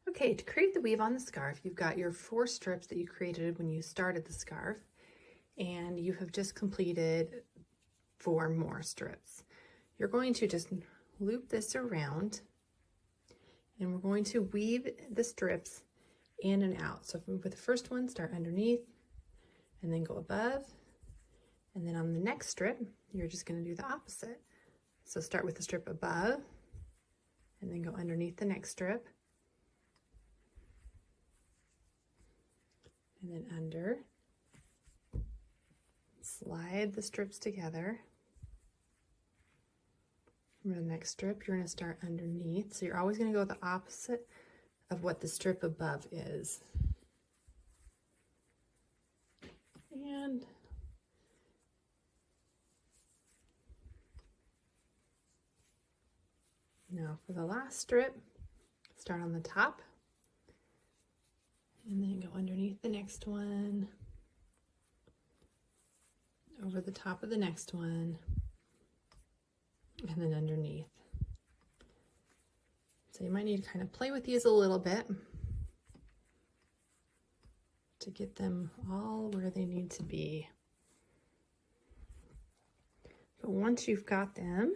Okay, to create the weave on the scarf, you've got your 4 strips that you created when you started the scarf, and you have just completed 4 more strips. You're going to just loop this around, and we're going to weave the strips in and out. So with the first one, start underneath, and then go above, and then on the next strip, you're just going to do the opposite. So start with the strip above, and then go underneath the next strip, and then under, slide the strips together. For the next strip, you're going to start underneath. So you're always going to go the opposite of what the strip above is. And now for the last strip, start on the top, and then go underneath the next one, over the top of the next one, and then underneath. So you might need to kind of play with these a little bit to get them all where they need to be. But once you've got them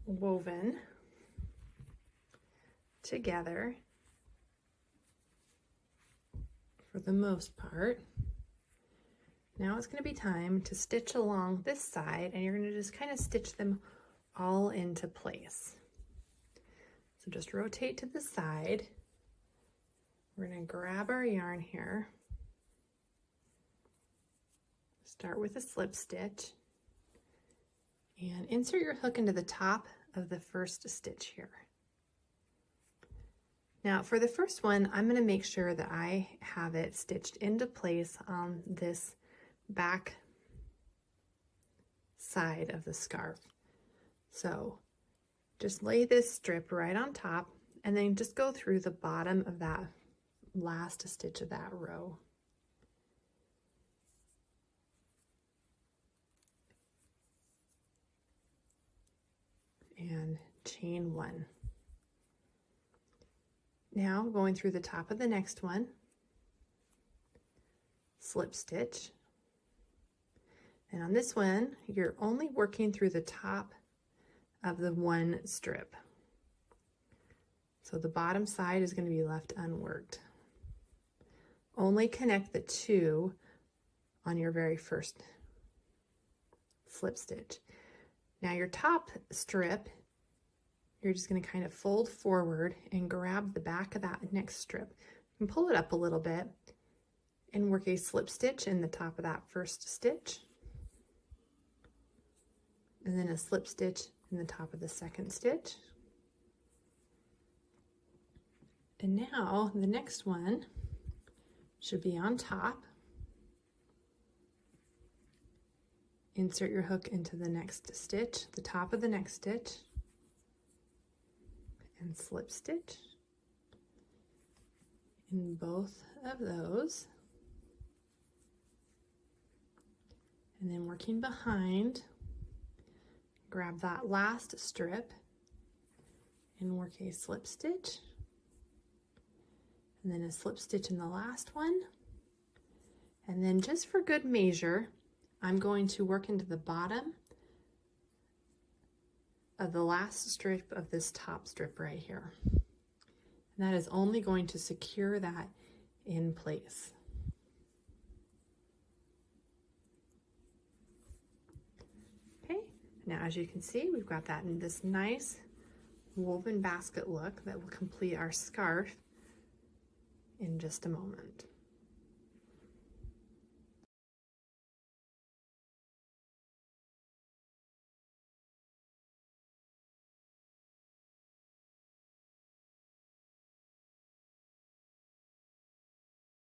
woven together, for the most part, now it's going to be time to stitch along this side, and you're going to just kind of stitch them all into place. So just rotate to the side. We're going to grab our yarn here, start with a slip stitch, and insert your hook into the top of the first stitch here. Now for the first one, I'm going to make sure that I have it stitched into place on this back side of the scarf. So just lay this strip right on top, and then just go through the bottom of that last stitch of that row. And chain 1. Now going through the top of the next one, slip stitch. And on this one, you're only working through the top of the one strip. So the bottom side is going to be left unworked. Only connect the 2 on your very first slip stitch. Now your top strip, you're just going to kind of fold forward and grab the back of that next strip and pull it up a little bit and work a slip stitch in the top of that first stitch, and then a slip stitch in the top of the second stitch. And now the next one should be on top. Insert your hook into the next stitch, the top of the next stitch, and slip stitch in both of those. And then working behind, grab that last strip and work a slip stitch, and then a slip stitch in the last one. And then just for good measure, I'm going to work into the bottom of the last strip of this top strip right here. And that is only going to secure that in place. Okay, now as you can see, we've got that in this nice woven basket look that will complete our scarf in just a moment.